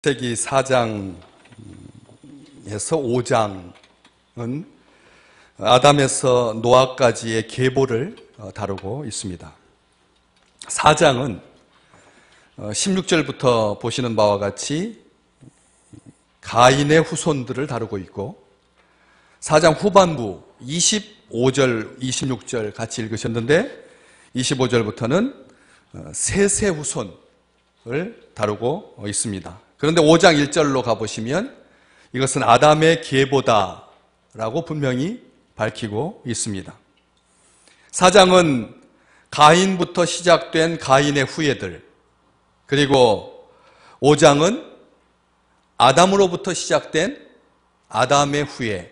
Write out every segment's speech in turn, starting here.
창세기 4장에서 5장은 아담에서 노아까지의 계보를 다루고 있습니다. 4장은 16절부터 보시는 바와 같이 가인의 후손들을 다루고 있고, 4장 후반부 25절, 26절 같이 읽으셨는데 25절부터는 셋의 후손을 다루고 있습니다. 그런데 5장 1절로 가보시면 이것은 아담의 계보다라고 분명히 밝히고 있습니다. 4장은 가인부터 시작된 가인의 후예들, 그리고 5장은 아담으로부터 시작된 아담의 후예,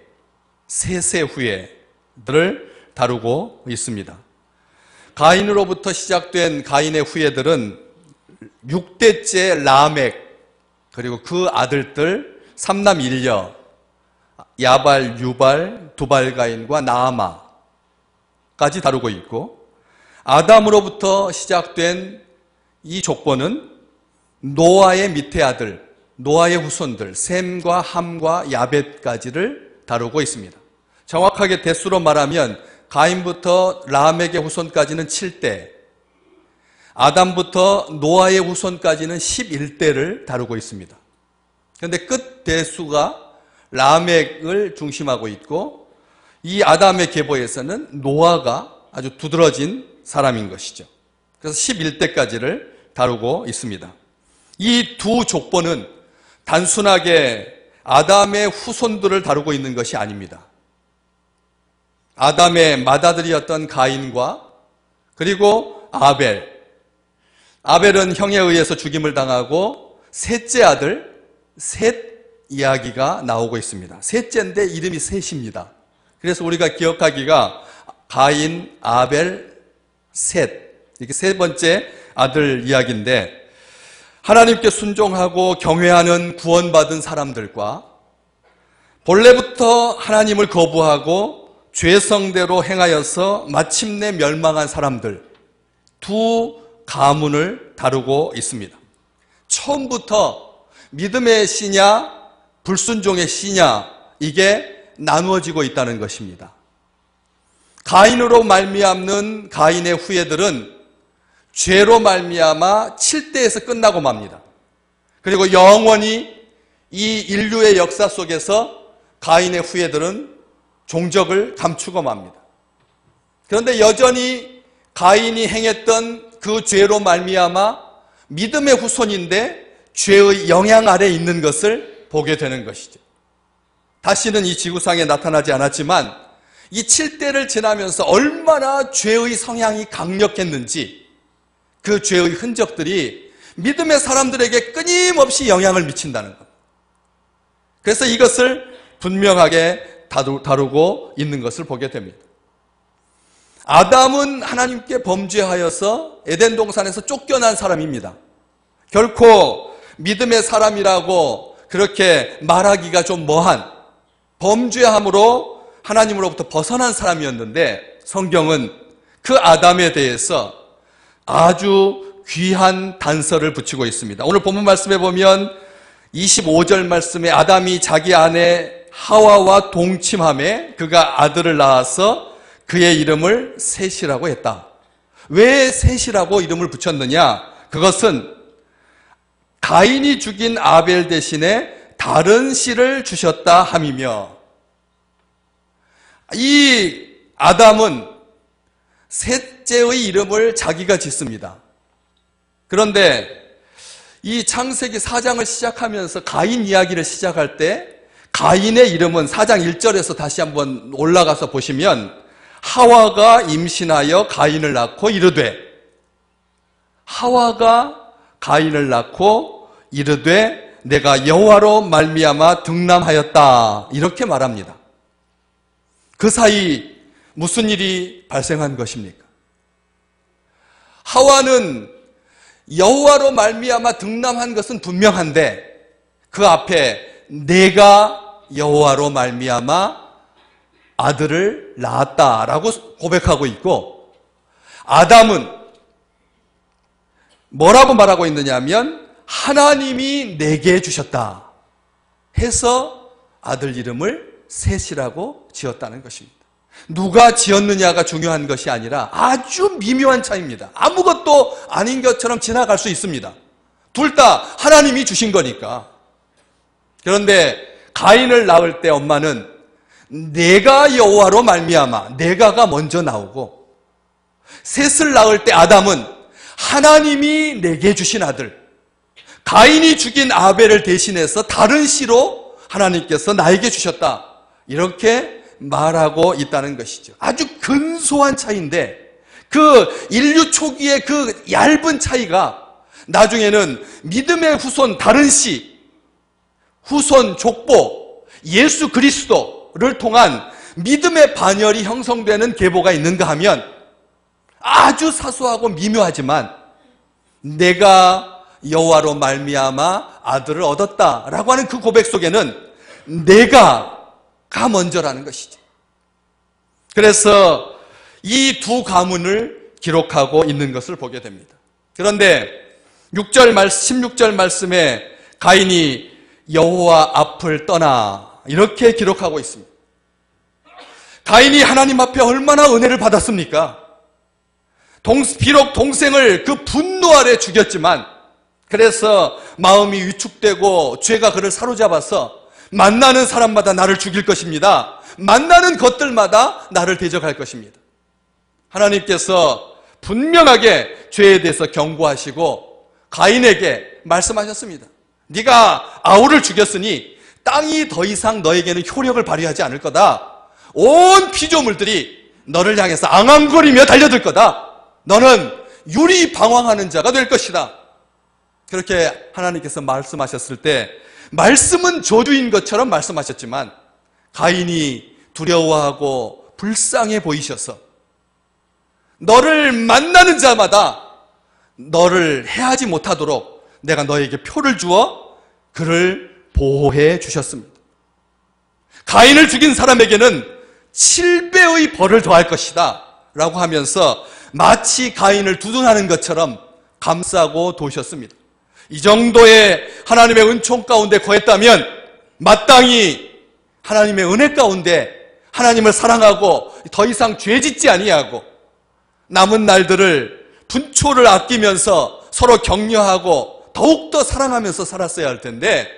셋의 후예들을 다루고 있습니다. 가인으로부터 시작된 가인의 후예들은 6대째 라멕, 그리고 그 아들들 3남 1녀 야발, 유발, 두발가인과 나아마까지 다루고 있고, 아담으로부터 시작된 이 족보는 노아의 밑에 아들, 노아의 후손들 셈과 함과 야벳까지를 다루고 있습니다. 정확하게 대수로 말하면 가인부터 라멕의 후손까지는 7대, 아담부터 노아의 후손까지는 11대를 다루고 있습니다. 그런데 끝 대수가 라멕을 중심하고 있고, 이 아담의 계보에서는 노아가 아주 두드러진 사람인 것이죠. 그래서 11대까지를 다루고 있습니다. 이 두 족보는 단순하게 아담의 후손들을 다루고 있는 것이 아닙니다. 아담의 맏아들이었던 가인과 그리고 아벨은 형에 의해서 죽임을 당하고 셋째 아들 셋 이야기가 나오고 있습니다. 셋째인데 이름이 셋입니다. 그래서 우리가 기억하기가 가인, 아벨, 셋, 이렇게 세 번째 아들 이야기인데, 하나님께 순종하고 경외하는 구원받은 사람들과 본래부터 하나님을 거부하고 죄성대로 행하여서 마침내 멸망한 사람들, 두 가문을 다루고 있습니다. 처음부터 믿음의 씨냐 불순종의 씨냐, 이게 나누어지고 있다는 것입니다. 가인으로 말미암는 가인의 후예들은 죄로 말미암아 7대에서 끝나고 맙니다. 그리고 영원히 이 인류의 역사 속에서 가인의 후예들은 종적을 감추고 맙니다. 그런데 여전히 가인이 행했던 그 죄로 말미암아 믿음의 후손인데 죄의 영향 아래 있는 것을 보게 되는 것이죠. 다시는 이 지구상에 나타나지 않았지만 이 7대를 지나면서 얼마나 죄의 성향이 강력했는지, 그 죄의 흔적들이 믿음의 사람들에게 끊임없이 영향을 미친다는 것. 그래서 이것을 분명하게 다루고 있는 것을 보게 됩니다. 아담은 하나님께 범죄하여서 에덴 동산에서 쫓겨난 사람입니다. 결코 믿음의 사람이라고 그렇게 말하기가 좀 뭐한 범죄함으로 하나님으로부터 벗어난 사람이었는데, 성경은 그 아담에 대해서 아주 귀한 단서를 붙이고 있습니다. 오늘 본문 말씀에 보면 25절 말씀에 아담이 자기 아내 하와와 동침함에 그가 아들을 낳아서 그의 이름을 셋이라고 했다. 왜 셋이라고 이름을 붙였느냐? 그것은 가인이 죽인 아벨 대신에 다른 씨를 주셨다 함이며, 이 아담은 셋째의 이름을 자기가 짓습니다. 그런데 이 창세기 4장을 시작하면서 가인 이야기를 시작할 때 가인의 이름은 4장 1절에서 다시 한번 올라가서 보시면, 하와가 임신하여 가인을 낳고 이르되, 하와가 가인을 낳고 이르되 내가 여호와로 말미암아 등남하였다, 이렇게 말합니다. 그 사이 무슨 일이 발생한 것입니까? 하와는 여호와로 말미암아 등남한 것은 분명한데, 그 앞에 내가 여호와로 말미암아 아들을 낳았다라고 고백하고 있고, 아담은 뭐라고 말하고 있느냐 하면 하나님이 내게 주셨다 해서 아들 이름을 셋이라고 지었다는 것입니다. 누가 지었느냐가 중요한 것이 아니라 아주 미묘한 차이입니다. 아무것도 아닌 것처럼 지나갈 수 있습니다. 둘 다 하나님이 주신 거니까. 그런데 가인을 낳을 때 엄마는 내가 여호와로 말미암아, 내가가 먼저 나오고, 셋을 낳을 때 아담은 하나님이 내게 주신 아들, 가인이 죽인 아벨을 대신해서 다른 씨로 하나님께서 나에게 주셨다, 이렇게 말하고 있다는 것이죠. 아주 근소한 차이인데 그 인류 초기의 그 얇은 차이가 나중에는 믿음의 후손 다른 씨, 후손 족보 예수 그리스도를 통한 믿음의 반열이 형성되는 계보가 있는가 하면 아주 사소하고 미묘하지만 내가 여호와로 말미암아 아들을 얻었다라고 하는 그 고백 속에는 내가가 먼저라는 것이죠. 그래서 이 두 가문을 기록하고 있는 것을 보게 됩니다. 그런데 16절 말씀에 가인이 여호와 앞을 떠나 이렇게 기록하고 있습니다. 가인이 하나님 앞에 얼마나 은혜를 받았습니까? 비록 동생을 그 분노 아래 죽였지만, 그래서 마음이 위축되고 죄가 그를 사로잡아서 만나는 사람마다 나를 죽일 것입니다. 만나는 것들마다 나를 대적할 것입니다. 하나님께서 분명하게 죄에 대해서 경고하시고 가인에게 말씀하셨습니다. 네가 아울을 죽였으니 땅이 더 이상 너에게는 효력을 발휘하지 않을 거다. 온 피조물들이 너를 향해서 앙앙거리며 달려들 거다. 너는 유리 방황하는 자가 될 것이다. 그렇게 하나님께서 말씀하셨을 때 말씀은 저주인 것처럼 말씀하셨지만 가인이 두려워하고 불쌍해 보이셔서 너를 만나는 자마다 너를 해하지 못하도록 내가 너에게 표를 주어 그를 보호해 주셨습니다. 가인을 죽인 사람에게는 7배의 벌을 더할 것이다 라고 하면서 마치 가인을 두둔하는 것처럼 감싸고 도우셨습니다. 이 정도의 하나님의 은총 가운데 거했다면 마땅히 하나님의 은혜 가운데 하나님을 사랑하고 더 이상 죄짓지 아니하고 남은 날들을 분초를 아끼면서 서로 격려하고 더욱더 사랑하면서 살았어야 할 텐데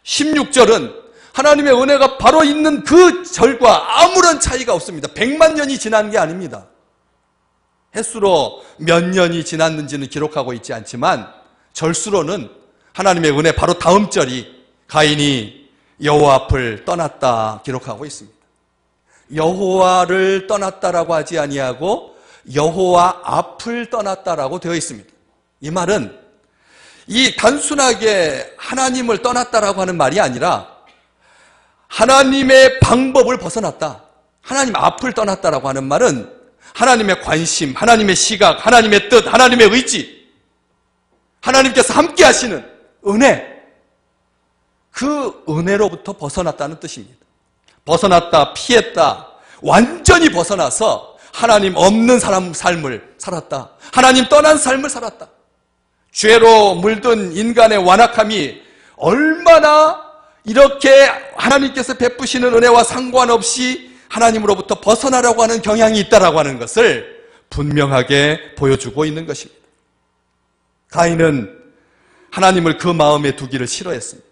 16절은 하나님의 은혜가 바로 있는 그 절과 아무런 차이가 없습니다. 100만 년이 지난 게 아닙니다. 횟수로 몇 년이 지났는지는 기록하고 있지 않지만 절수로는 하나님의 은혜 바로 다음 절이 가인이 여호와 앞을 떠났다 기록하고 있습니다. 여호와를 떠났다라고 하지 아니하고 여호와 앞을 떠났다라고 되어 있습니다. 이 말은 이 단순하게 하나님을 떠났다라고 하는 말이 아니라 하나님의 방법을 벗어났다. 하나님 앞을 떠났다라고 하는 말은 하나님의 관심, 하나님의 시각, 하나님의 뜻, 하나님의 의지, 하나님께서 함께 하시는 은혜, 그 은혜로부터 벗어났다는 뜻입니다. 벗어났다, 피했다, 완전히 벗어나서 하나님 없는 사람 삶을 살았다. 하나님 떠난 삶을 살았다. 죄로 물든 인간의 완악함이 얼마나 이렇게 하나님께서 베푸시는 은혜와 상관없이 하나님으로부터 벗어나려고 하는 경향이 있다라고 하는 것을 분명하게 보여주고 있는 것입니다. 가인은 하나님을 그 마음에 두기를 싫어했습니다.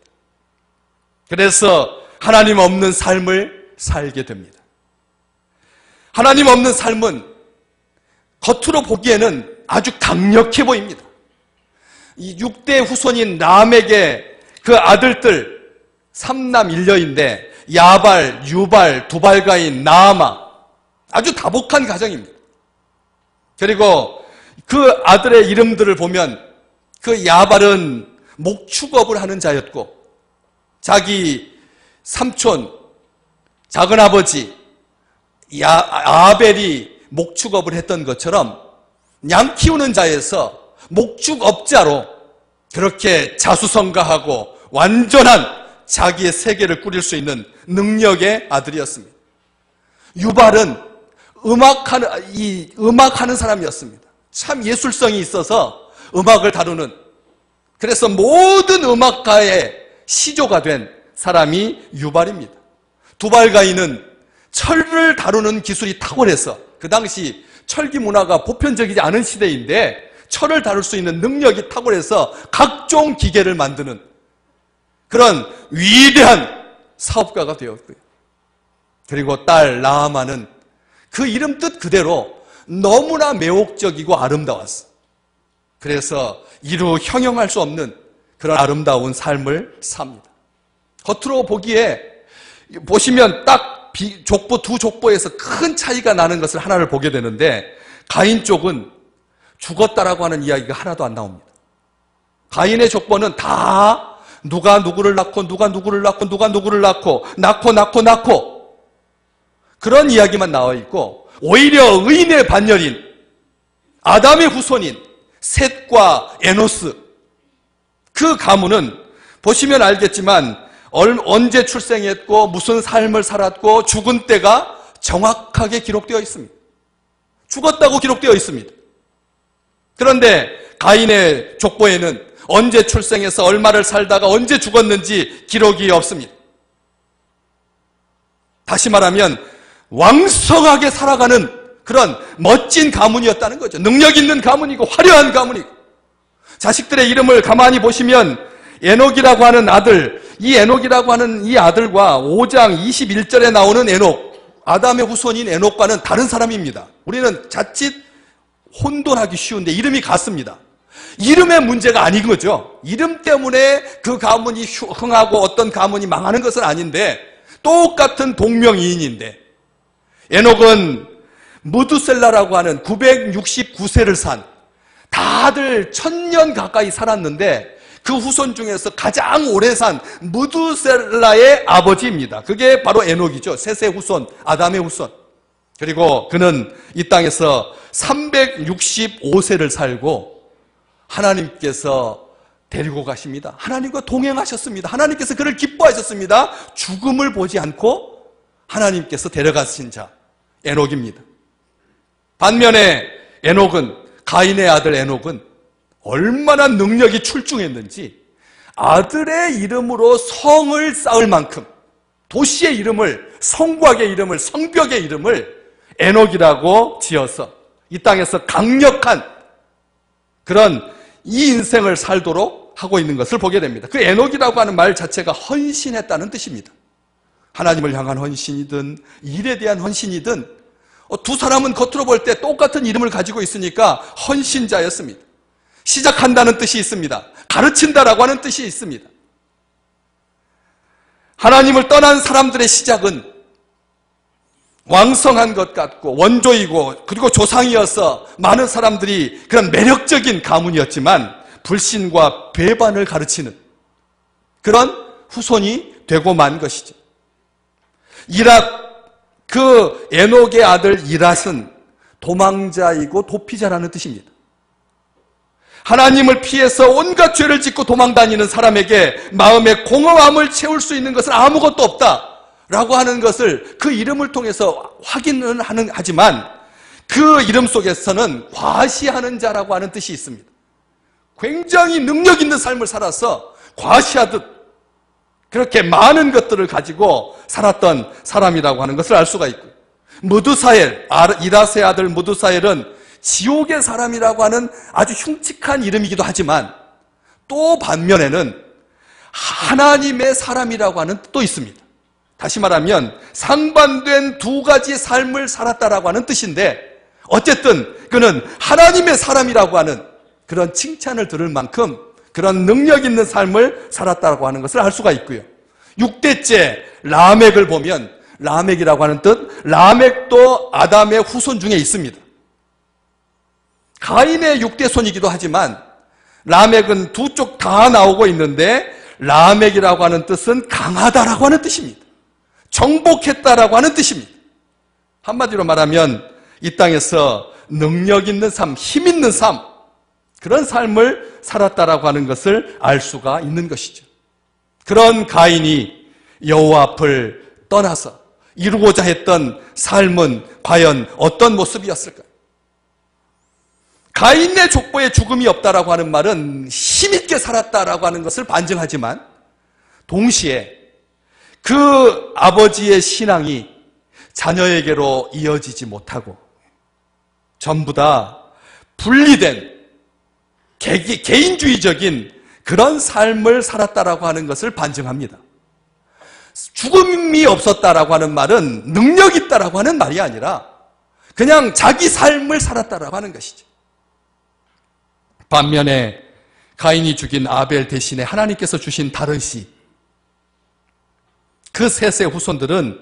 그래서 하나님 없는 삶을 살게 됩니다. 하나님 없는 삶은 겉으로 보기에는 아주 강력해 보입니다. 이 6대 후손인 람에게 그 아들들 3남 1녀인데 야발, 유발, 두발가인, 나아마, 아주 다복한 가정입니다. 그리고 그 아들의 이름들을 보면 그 야발은 목축업을 하는 자였고 자기 삼촌, 작은아버지 아벨이 목축업을 했던 것처럼 양 키우는 자에서 목축업자로 그렇게 자수성가하고 완전한 자기의 세계를 꾸릴 수 있는 능력의 아들이었습니다. 유발은 음악하는 사람이었습니다. 참 예술성이 있어서 음악을 다루는 그래서 모든 음악가의 시조가 된 사람이 유발입니다. 두발가인은 철을 다루는 기술이 탁월해서, 그 당시 철기 문화가 보편적이지 않은 시대인데 철을 다룰 수 있는 능력이 탁월해서 각종 기계를 만드는 그런 위대한 사업가가 되었고요. 그리고 딸 라하마는 그 이름 뜻 그대로 너무나 매혹적이고 아름다웠어. 그래서 이루 형용할 수 없는 그런 아름다운 삶을 삽니다. 겉으로 보기에 보시면 딱 족보 두 족보에서 큰 차이가 나는 것을 하나를 보게 되는데, 가인 쪽은 죽었다라고 하는 이야기가 하나도 안 나옵니다. 가인의 족보는 다 누가 누구를 낳고 누가 누구를 낳고 누가 누구를 낳고 그런 이야기만 나와 있고, 오히려 의인의 반열인 아담의 후손인 셋과 에노스, 그 가문은 보시면 알겠지만 언제 출생했고 무슨 삶을 살았고 죽은 때가 정확하게 기록되어 있습니다. 죽었다고 기록되어 있습니다. 그런데 가인의 족보에는 언제 출생해서 얼마를 살다가 언제 죽었는지 기록이 없습니다. 다시 말하면 왕성하게 살아가는 그런 멋진 가문이었다는 거죠. 능력 있는 가문이고 화려한 가문이고. 자식들의 이름을 가만히 보시면 에녹이라고 하는 아들, 이 에녹이라고 하는 이 아들과 5장 21절에 나오는 에녹, 아담의 후손인 에녹과는 다른 사람입니다. 우리는 자칫 혼돈하기 쉬운데 이름이 같습니다. 이름의 문제가 아닌 거죠. 이름 때문에 그 가문이 흥하고 어떤 가문이 망하는 것은 아닌데 똑같은 동명이인인데, 에녹은 무두셀라라고 하는 969세를 산, 다들 1000년 가까이 살았는데 그 후손 중에서 가장 오래 산 무두셀라의 아버지입니다. 그게 바로 에녹이죠. 셋의 후손, 아담의 후손. 그리고 그는 이 땅에서 365세를 살고 하나님께서 데리고 가십니다. 하나님과 동행하셨습니다. 하나님께서 그를 기뻐하셨습니다. 죽음을 보지 않고 하나님께서 데려가신 자, 에녹입니다. 반면에 가인의 아들 에녹은 얼마나 능력이 출중했는지 아들의 이름으로 성을 쌓을 만큼 도시의 이름을, 성곽의 이름을, 성벽의 이름을 에녹이라고 지어서 이 땅에서 강력한 그런 이 인생을 살도록 하고 있는 것을 보게 됩니다. 그 에녹이라고 하는 말 자체가 헌신했다는 뜻입니다. 하나님을 향한 헌신이든 일에 대한 헌신이든 두 사람은 겉으로 볼 때 똑같은 이름을 가지고 있으니까 헌신자였습니다. 시작한다는 뜻이 있습니다. 가르친다라고 하는 뜻이 있습니다. 하나님을 떠난 사람들의 시작은 왕성한 것 같고 원조이고 그리고 조상이어서 많은 사람들이 그런 매력적인 가문이었지만 불신과 배반을 가르치는 그런 후손이 되고 만 것이죠. 그 에녹의 아들 이랏은 도망자이고 도피자라는 뜻입니다. 하나님을 피해서 온갖 죄를 짓고 도망다니는 사람에게 마음의 공허함을 채울 수 있는 것은 아무것도 없다라고 하는 것을 그 이름을 통해서 확인은 하지만 그 이름 속에서는 과시하는 자라고 하는 뜻이 있습니다. 굉장히 능력 있는 삶을 살아서 과시하듯 그렇게 많은 것들을 가지고 살았던 사람이라고 하는 것을 알 수가 있고요. 무두사엘, 이랏의 아들 무두사엘은 지옥의 사람이라고 하는 아주 흉측한 이름이기도 하지만 또 반면에는 하나님의 사람이라고 하는 뜻도 있습니다. 다시 말하면 상반된 두 가지 삶을 살았다라고 하는 뜻인데 어쨌든 그는 하나님의 사람이라고 하는 그런 칭찬을 들을 만큼 그런 능력 있는 삶을 살았다고 하는 것을 알 수가 있고요. 6대째 라멕을 보면 라멕이라고 하는 뜻, 라멕도 아담의 후손 중에 있습니다. 가인의 6대손이기도 하지만 라멕은 두 쪽 다 나오고 있는데 라멕이라고 하는 뜻은 강하다라고 하는 뜻입니다. 정복했다라고 하는 뜻입니다. 한마디로 말하면 이 땅에서 능력 있는 삶, 힘 있는 삶, 그런 삶을 살았다라고 하는 것을 알 수가 있는 것이죠. 그런 가인이 여호와 앞을 떠나서 이루고자 했던 삶은 과연 어떤 모습이었을까요? 가인의 족보에 죽음이 없다라고 하는 말은 힘있게 살았다라고 하는 것을 반증하지만 동시에 그 아버지의 신앙이 자녀에게로 이어지지 못하고 전부 다 분리된 개인주의적인 그런 삶을 살았다라고 하는 것을 반증합니다. 죽음이 없었다라고 하는 말은 능력 있다라고 하는 말이 아니라 그냥 자기 삶을 살았다라고 하는 것이죠. 반면에 가인이 죽인 아벨 대신에 하나님께서 주신 다른 씨, 그 셋의 후손들은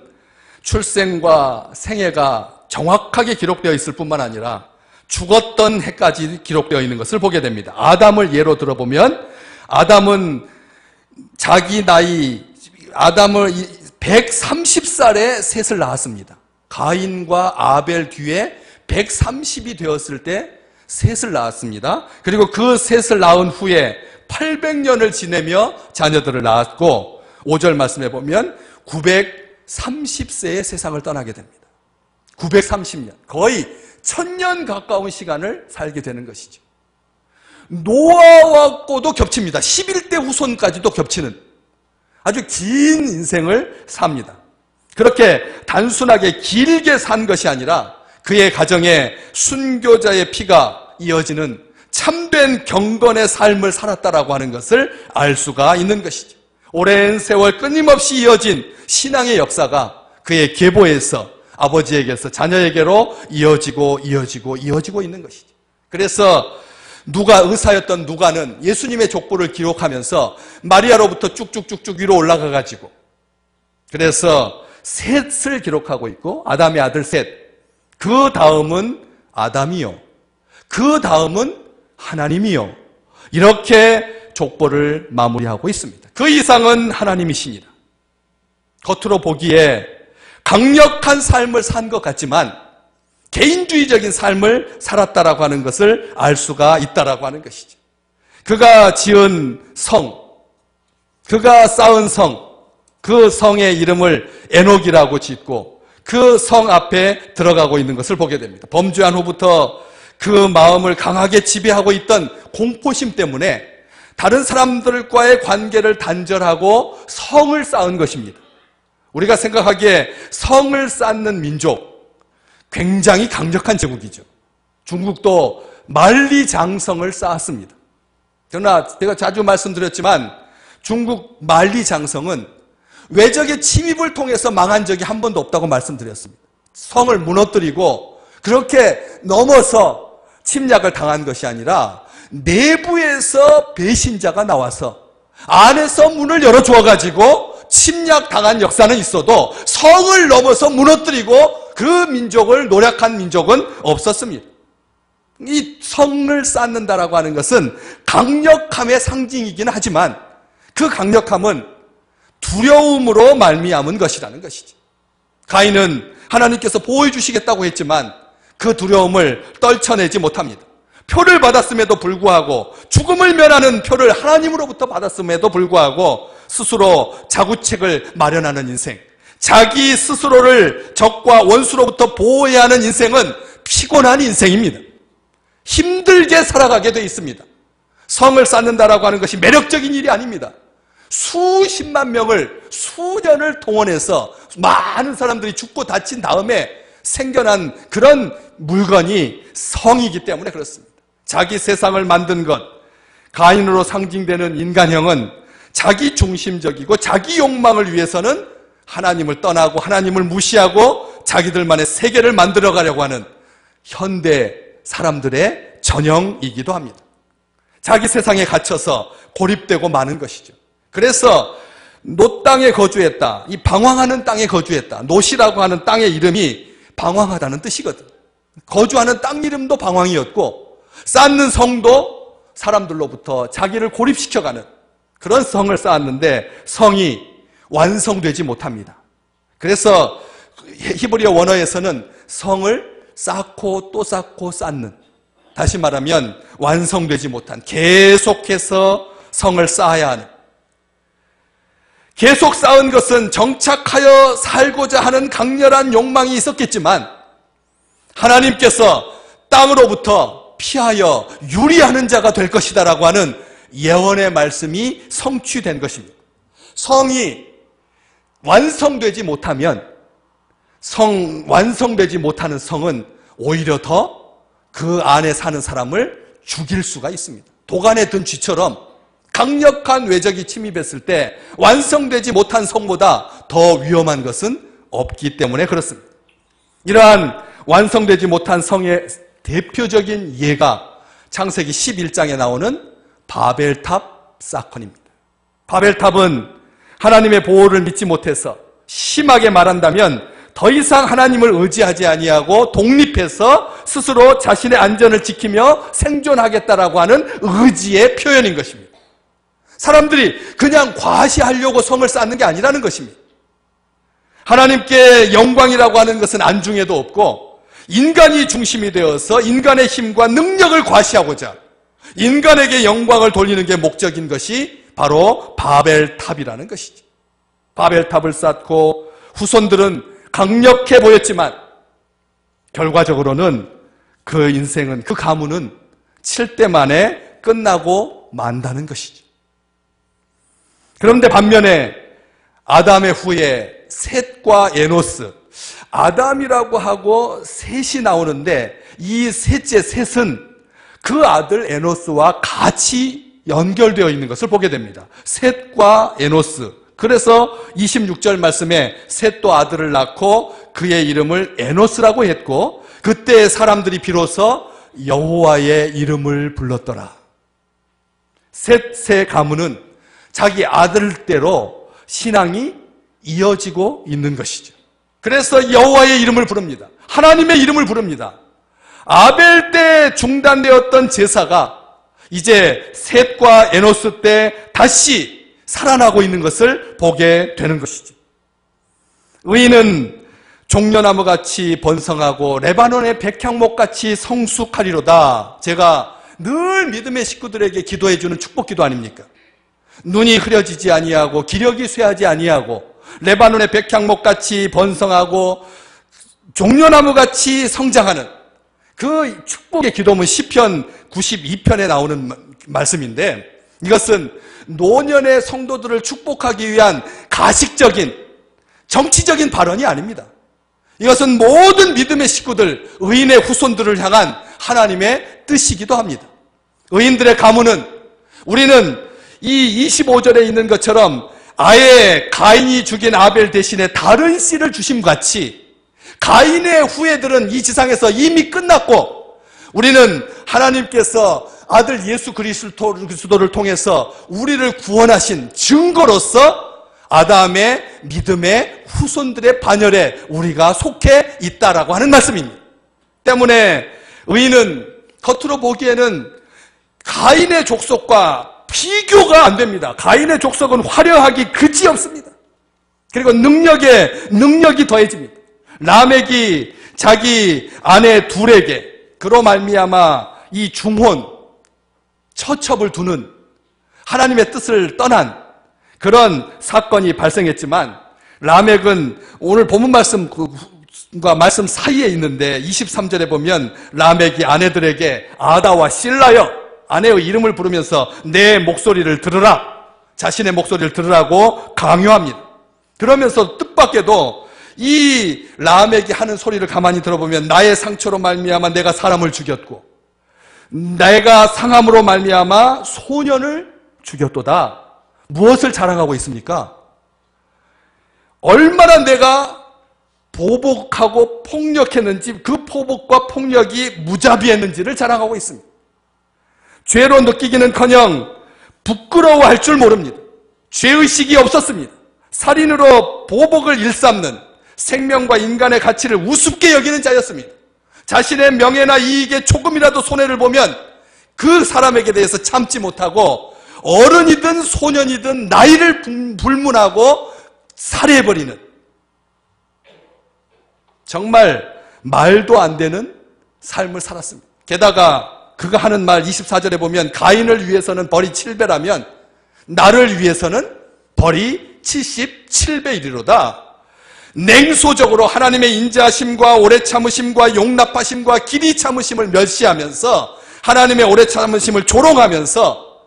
출생과 생애가 정확하게 기록되어 있을 뿐만 아니라 죽었던 해까지 기록되어 있는 것을 보게 됩니다. 아담을 예로 들어보면 아담은 자기 나이, 아담을 130살에 셋을 낳았습니다. 가인과 아벨 뒤에 130이 되었을 때 셋을 낳았습니다. 그리고 그 셋을 낳은 후에 800년을 지내며 자녀들을 낳았고 5절 말씀해 보면 930세에 세상을 떠나게 됩니다. 930년, 거의 1000년 가까운 시간을 살게 되는 것이죠. 노아와도 겹칩니다. 11대 후손까지도 겹치는 아주 긴 인생을 삽니다. 그렇게 단순하게 길게 산 것이 아니라 그의 가정에 순교자의 피가 이어지는 참된 경건의 삶을 살았다라고 하는 것을 알 수가 있는 것이죠. 오랜 세월 끊임없이 이어진 신앙의 역사가 그의 계보에서 아버지에게서 자녀에게로 이어지고 있는 것이죠. 그래서 의사였던 누가는 예수님의 족보를 기록하면서 마리아로부터 쭉쭉쭉쭉 위로 올라가가지고 그래서 셋을 기록하고 있고 아담의 아들 셋, 그 다음은 아담이요, 그 다음은 하나님이요, 이렇게 족보를 마무리하고 있습니다. 그 이상은 하나님이십니다. 겉으로 보기에 강력한 삶을 산 것 같지만 개인주의적인 삶을 살았다라고 하는 것을 알 수가 있다라고 하는 것이죠. 그가 지은 성, 그가 쌓은 성, 그 성의 이름을 에녹이라고 짓고 그 성 앞에 들어가고 있는 것을 보게 됩니다. 범죄한 후부터 그 마음을 강하게 지배하고 있던 공포심 때문에 다른 사람들과의 관계를 단절하고 성을 쌓은 것입니다. 우리가 생각하기에 성을 쌓는 민족, 굉장히 강력한 제국이죠. 중국도 만리장성을 쌓았습니다. 그러나 제가 자주 말씀드렸지만 중국 만리장성은 외적의 침입을 통해서 망한 적이 한 번도 없다고 말씀드렸습니다. 성을 무너뜨리고 그렇게 넘어서 침략을 당한 것이 아니라 내부에서 배신자가 나와서 안에서 문을 열어주어가지고 침략당한 역사는 있어도 성을 넘어서 무너뜨리고 그 민족을 노략한 민족은 없었습니다. 이 성을 쌓는다라고 하는 것은 강력함의 상징이긴 하지만 그 강력함은 두려움으로 말미암은 것이라는 것이지. 가인은 하나님께서 보호해 주시겠다고 했지만 그 두려움을 떨쳐내지 못합니다. 표를 받았음에도 불구하고 죽음을 면하는 표를 하나님으로부터 받았음에도 불구하고 스스로 자구책을 마련하는 인생, 자기 스스로를 적과 원수로부터 보호해야 하는 인생은 피곤한 인생입니다. 힘들게 살아가게 돼 있습니다. 성을 쌓는다라고 하는 것이 매력적인 일이 아닙니다. 수십만 명을 수년을 동원해서 많은 사람들이 죽고 다친 다음에 생겨난 그런 물건이 성이기 때문에 그렇습니다. 자기 세상을 만든 것, 가인으로 상징되는 인간형은 자기 중심적이고 자기 욕망을 위해서는 하나님을 떠나고 하나님을 무시하고 자기들만의 세계를 만들어 가려고 하는 현대 사람들의 전형이기도 합니다. 자기 세상에 갇혀서 고립되고 마는 것이죠. 그래서 노 땅에 거주했다, 이 방황하는 땅에 거주했다. 노시라고 하는 땅의 이름이 방황하다는 뜻이거든. 거주하는 땅 이름도 방황이었고 쌓는 성도 사람들로부터 자기를 고립시켜가는 그런 성을 쌓았는데 성이 완성되지 못합니다. 그래서 히브리어 원어에서는 성을 쌓고 또 쌓고 쌓는, 다시 말하면 완성되지 못한, 계속해서 성을 쌓아야 하는, 계속 쌓은 것은 정착하여 살고자 하는 강렬한 욕망이 있었겠지만 하나님께서 땅으로부터 피하여 유리하는 자가 될 것이다 라고 하는 예언의 말씀이 성취된 것입니다. 성이 완성되지 못하면 완성되지 못하는 성은 오히려 더 그 안에 사는 사람을 죽일 수가 있습니다. 도간에 든 쥐처럼 강력한 외적이 침입했을 때 완성되지 못한 성보다 더 위험한 것은 없기 때문에 그렇습니다. 이러한 완성되지 못한 성의 대표적인 예가 창세기 11장에 나오는 바벨탑 사건입니다. 바벨탑은 하나님의 보호를 믿지 못해서, 심하게 말한다면 더 이상 하나님을 의지하지 아니하고 독립해서 스스로 자신의 안전을 지키며 생존하겠다라고 하는 의지의 표현인 것입니다. 사람들이 그냥 과시하려고 성을 쌓는 게 아니라는 것입니다. 하나님께 영광이라고 하는 것은 안중에도 없고, 인간이 중심이 되어서 인간의 힘과 능력을 과시하고자 인간에게 영광을 돌리는 게 목적인 것이 바로 바벨탑이라는 것이죠. 바벨탑을 쌓고 후손들은 강력해 보였지만 결과적으로는 그 인생은, 그 가문은 7대 만에 끝나고 만다는 것이죠. 그런데 반면에 아담의 후에 셋과 에노스, 아담이라고 하고 셋이 나오는데 이 셋째 셋은 그 아들 에노스와 같이 연결되어 있는 것을 보게 됩니다. 셋과 에노스. 그래서 26절 말씀에 셋도 아들을 낳고 그의 이름을 에노스라고 했고, 그때 사람들이 비로소 여호와의 이름을 불렀더라. 셋의 가문은 자기 아들대로 신앙이 이어지고 있는 것이죠. 그래서 여호와의 이름을 부릅니다. 하나님의 이름을 부릅니다. 아벨 때 중단되었던 제사가 이제 셋과 에노스 때 다시 살아나고 있는 것을 보게 되는 것이죠. 의인은 종려나무같이 번성하고 레바논의 백향목같이 성숙하리로다. 제가 늘 믿음의 식구들에게 기도해주는 축복기도 아닙니까? 눈이 흐려지지 아니하고 기력이 쇠하지 아니하고 레바논의 백향목같이 번성하고 종려나무같이 성장하는 그 축복의 기도문 시편 92편에 나오는 말씀인데, 이것은 노년의 성도들을 축복하기 위한 가식적인 정치적인 발언이 아닙니다. 이것은 모든 믿음의 식구들, 의인의 후손들을 향한 하나님의 뜻이기도 합니다. 의인들의 가문은, 우리는 이 25절에 있는 것처럼 아예 가인이 죽인 아벨 대신에 다른 씨를 주심같이 가인의 후예들은 이 지상에서 이미 끝났고, 우리는 하나님께서 아들 예수 그리스도를 통해서 우리를 구원하신 증거로서 아담의 믿음의 후손들의 반열에 우리가 속해 있다라고 하는 말씀입니다. 때문에 의인은 겉으로 보기에는 가인의 족속과 비교가 안 됩니다. 가인의 족속은 화려하기 그지없습니다. 그리고 능력이 더해집니다. 라멕이 자기 아내 둘에게 그로 말미암아 이 중혼, 처첩을 두는 하나님의 뜻을 떠난 그런 사건이 발생했지만, 라멕은 오늘 본문 말씀과 말씀 사이에 있는데 23절에 보면 라멕이 아내들에게 아다와 실라여, 아내의 이름을 부르면서 내 목소리를 들으라, 자신의 목소리를 들으라고 강요합니다. 그러면서 뜻밖에도 이 라멕이 하는 소리를 가만히 들어보면 나의 상처로 말미암아 내가 사람을 죽였고 내가 상함으로 말미암아 소년을 죽였도다. 무엇을 자랑하고 있습니까? 얼마나 내가 보복하고 폭력했는지, 그 보복과 폭력이 무자비했는지를 자랑하고 있습니다. 죄로 느끼기는커녕 부끄러워할 줄 모릅니다. 죄의식이 없었습니다. 살인으로 보복을 일삼는, 생명과 인간의 가치를 우습게 여기는 자였습니다. 자신의 명예나 이익에 조금이라도 손해를 보면 그 사람에게 대해서 참지 못하고 어른이든 소년이든 나이를 불문하고 살해해버리는, 정말 말도 안 되는 삶을 살았습니다. 게다가 그가 하는 말 24절에 보면 가인을 위해서는 벌이 7배라면 나를 위해서는 벌이 77배이리로다. 냉소적으로 하나님의 인자하심과 오래 참으심과 용납하심과 길이 참으심을 멸시하면서 하나님의 오래 참으심을 조롱하면서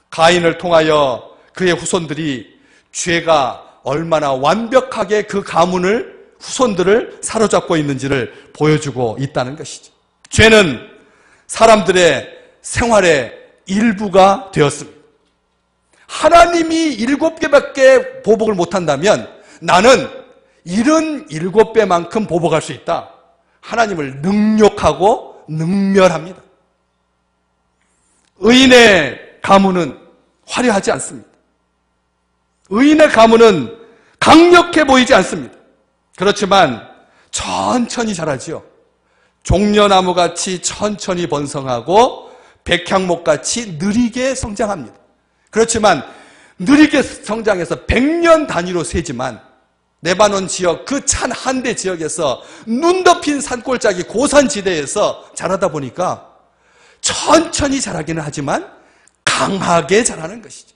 가인을 통하여 그의 후손들이 죄가 얼마나 완벽하게 그 가문을, 후손들을 사로잡고 있는지를 보여주고 있다는 것이죠. 죄는 사람들의 생활의 일부가 되었습니다. 하나님이 7배밖에 보복을 못한다면 나는 77배만큼 보복할 수 있다. 하나님을 능욕하고 능멸합니다. 의인의 가문은 화려하지 않습니다. 의인의 가문은 강력해 보이지 않습니다. 그렇지만 천천히 자라지요. 종려나무같이 천천히 번성하고 백향목같이 느리게 성장합니다. 그렇지만 느리게 성장해서 100년 단위로 세지만 레바논 지역, 그 찬 한대 지역에서 눈 덮인 산골짜기 고산지대에서 자라다 보니까 천천히 자라기는 하지만 강하게 자라는 것이죠.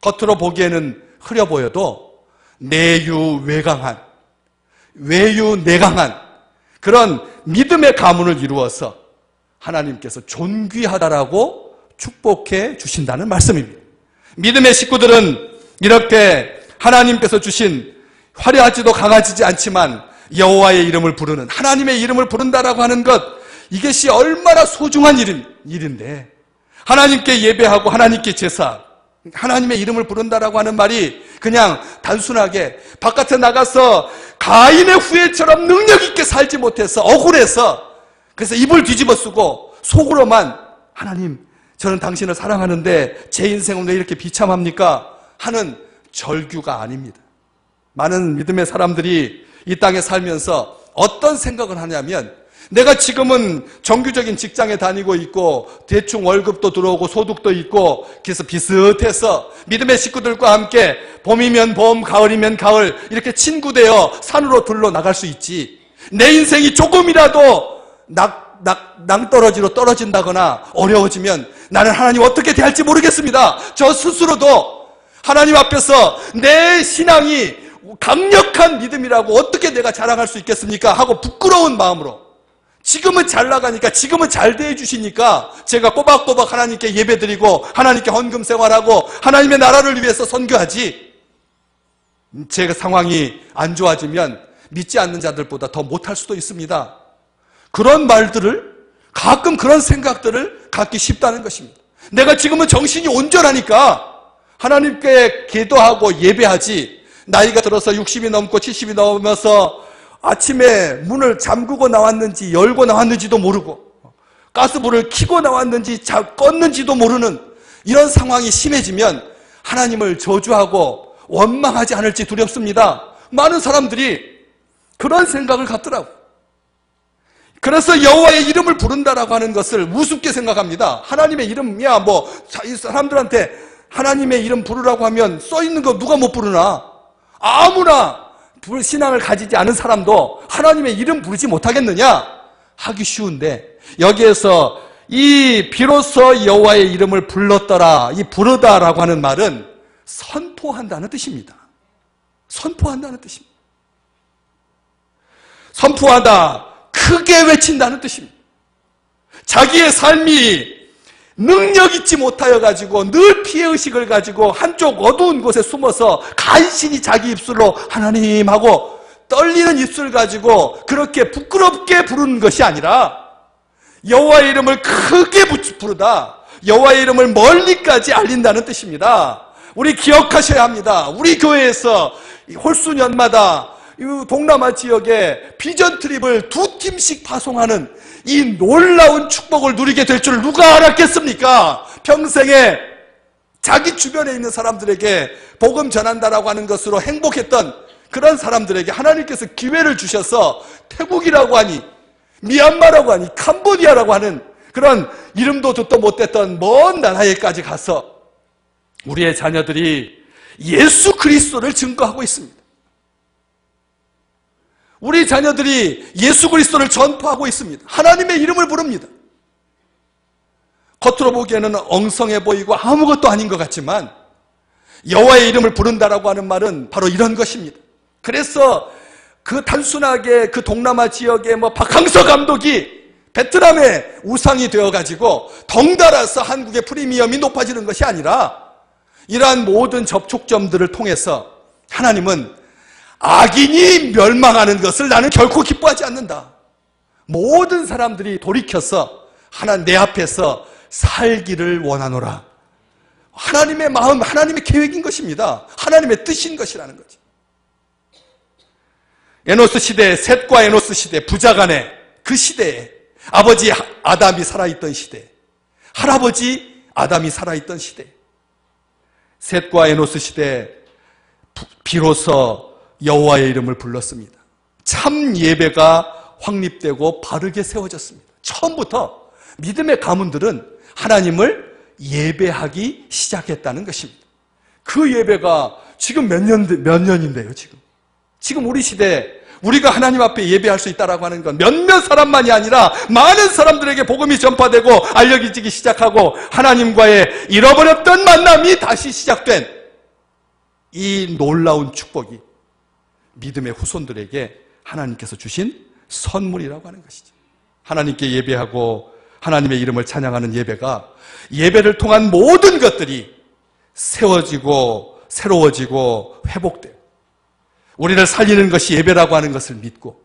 겉으로 보기에는 흐려 보여도 내유외강한, 외유내강한 그런 믿음의 가문을 이루어서 하나님께서 존귀하다라고 축복해 주신다는 말씀입니다. 믿음의 식구들은 이렇게 하나님께서 주신 화려하지도 강하지 않지만 여호와의 이름을 부르는, 하나님의 이름을 부른다라고 하는 것, 이것이 얼마나 소중한 일인데, 하나님께 예배하고 하나님께 제사, 하나님의 이름을 부른다라고 하는 말이 그냥 단순하게 바깥에 나가서 가인의 후예처럼 능력 있게 살지 못해서 억울해서 그래서 입을 뒤집어 쓰고 속으로만 하나님, 저는 당신을 사랑하는데 제 인생은 왜 이렇게 비참합니까? 하는 절규가 아닙니다. 많은 믿음의 사람들이 이 땅에 살면서 어떤 생각을 하냐면, 내가 지금은 정규적인 직장에 다니고 있고 대충 월급도 들어오고 소득도 있고 그래서 비슷해서 믿음의 식구들과 함께 봄이면 봄, 가을이면 가을 이렇게 친구되어 산으로 둘러 나갈 수 있지, 내 인생이 조금이라도 낭떠러지로 떨어진다거나 어려워지면 나는 하나님 어떻게 대할지 모르겠습니다. 저 스스로도 하나님 앞에서 내 신앙이 강력한 믿음이라고 어떻게 내가 자랑할 수 있겠습니까? 하고 부끄러운 마음으로, 지금은 잘 나가니까, 지금은 잘 대해주시니까 제가 꼬박꼬박 하나님께 예배드리고 하나님께 헌금 생활하고 하나님의 나라를 위해서 선교하지, 제 상황이 안 좋아지면 믿지 않는 자들보다 더 못할 수도 있습니다. 그런 말들을, 가끔 그런 생각들을 갖기 쉽다는 것입니다. 내가 지금은 정신이 온전하니까 하나님께 기도하고 예배하지, 나이가 들어서 60이 넘고 70이 넘어서 아침에 문을 잠그고 나왔는지 열고 나왔는지도 모르고 가스불을 켜고 나왔는지 껐는지도 모르는 이런 상황이 심해지면 하나님을 저주하고 원망하지 않을지 두렵습니다. 많은 사람들이 그런 생각을 갖더라고요. 그래서 여호와의 이름을 부른다라고 하는 것을 우습게 생각합니다. 하나님의 이름이야, 이 사람들한테 하나님의 이름 부르라고 하면 써있는 거 누가 못 부르나? 아무나 신앙을 가지지 않은 사람도 하나님의 이름 부르지 못하겠느냐? 하기 쉬운데, 여기에서 이 비로소 여호와의 이름을 불렀더라, 이 부르다라고 하는 말은 선포한다는 뜻입니다. 선포한다는 뜻입니다. 선포하다, 크게 외친다는 뜻입니다. 자기의 삶이 능력 있지 못하여 가지고 늘 피해의식을 가지고 한쪽 어두운 곳에 숨어서 간신히 자기 입술로 하나님 하고 떨리는 입술 가지고 그렇게 부끄럽게 부르는 것이 아니라 여호와의 이름을 크게 부르다, 여호와의 이름을 멀리까지 알린다는 뜻입니다. 우리 기억하셔야 합니다. 우리 교회에서 홀수년마다 동남아 지역에 비전 트립을 2팀씩 파송하는 이 놀라운 축복을 누리게 될 줄 누가 알았겠습니까? 평생에 자기 주변에 있는 사람들에게 복음 전한다라고 하는 것으로 행복했던 그런 사람들에게 하나님께서 기회를 주셔서 태국이라고 하니, 미얀마라고 하니, 캄보디아라고 하는 그런 이름도 듣도 못했던 먼 나라에까지 가서 우리의 자녀들이 예수 그리스도를 증거하고 있습니다. 우리 자녀들이 예수 그리스도를 전파하고 있습니다. 하나님의 이름을 부릅니다. 겉으로 보기에는 엉성해 보이고 아무것도 아닌 것 같지만 여호와의 이름을 부른다라고 하는 말은 바로 이런 것입니다. 그래서 그 단순하게 그 동남아 지역의 박항서 감독이 베트남의 우상이 되어가지고 덩달아서 한국의 프리미엄이 높아지는 것이 아니라 이러한 모든 접촉점들을 통해서 하나님은 악인이 멸망하는 것을 나는 결코 기뻐하지 않는다. 모든 사람들이 돌이켜서 하나님 내 앞에서 살기를 원하노라. 하나님의 마음, 하나님의 계획인 것입니다. 하나님의 뜻인 것이라는 거죠. 에노스 시대, 셋과 에노스 시대, 부자간의 그 시대에 아버지 아담이 살아있던 시대, 할아버지 아담이 살아있던 시대, 셋과 에노스 시대 비로소 여호와의 이름을 불렀습니다. 참 예배가 확립되고 바르게 세워졌습니다. 처음부터 믿음의 가문들은 하나님을 예배하기 시작했다는 것입니다. 그 예배가 지금 몇 년인데요, 지금 우리 시대에 우리가 하나님 앞에 예배할 수 있다라고 하는 건 몇몇 사람만이 아니라 많은 사람들에게 복음이 전파되고 알려지기 시작하고 하나님과의 잃어버렸던 만남이 다시 시작된 이 놀라운 축복이 믿음의 후손들에게 하나님께서 주신 선물이라고 하는 것이죠. 하나님께 예배하고 하나님의 이름을 찬양하는 예배가 예배를 통한 모든 것들이 세워지고 새로워지고 회복돼요. 우리를 살리는 것이 예배라고 하는 것을 믿고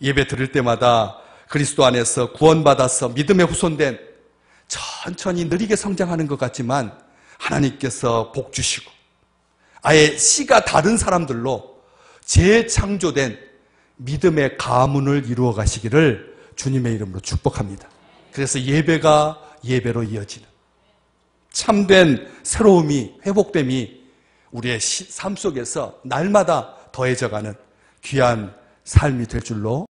예배 드릴 때마다 그리스도 안에서 구원받아서 믿음의 후손된 천천히 느리게 성장하는 것 같지만 하나님께서 복 주시고 아예 씨가 다른 사람들로 재창조된 믿음의 가문을 이루어 가시기를 주님의 이름으로 축복합니다. 그래서 예배가 예배로 이어지는 참된 새로움이 회복됨이 우리의 삶 속에서 날마다 더해져가는 귀한 삶이 될 줄로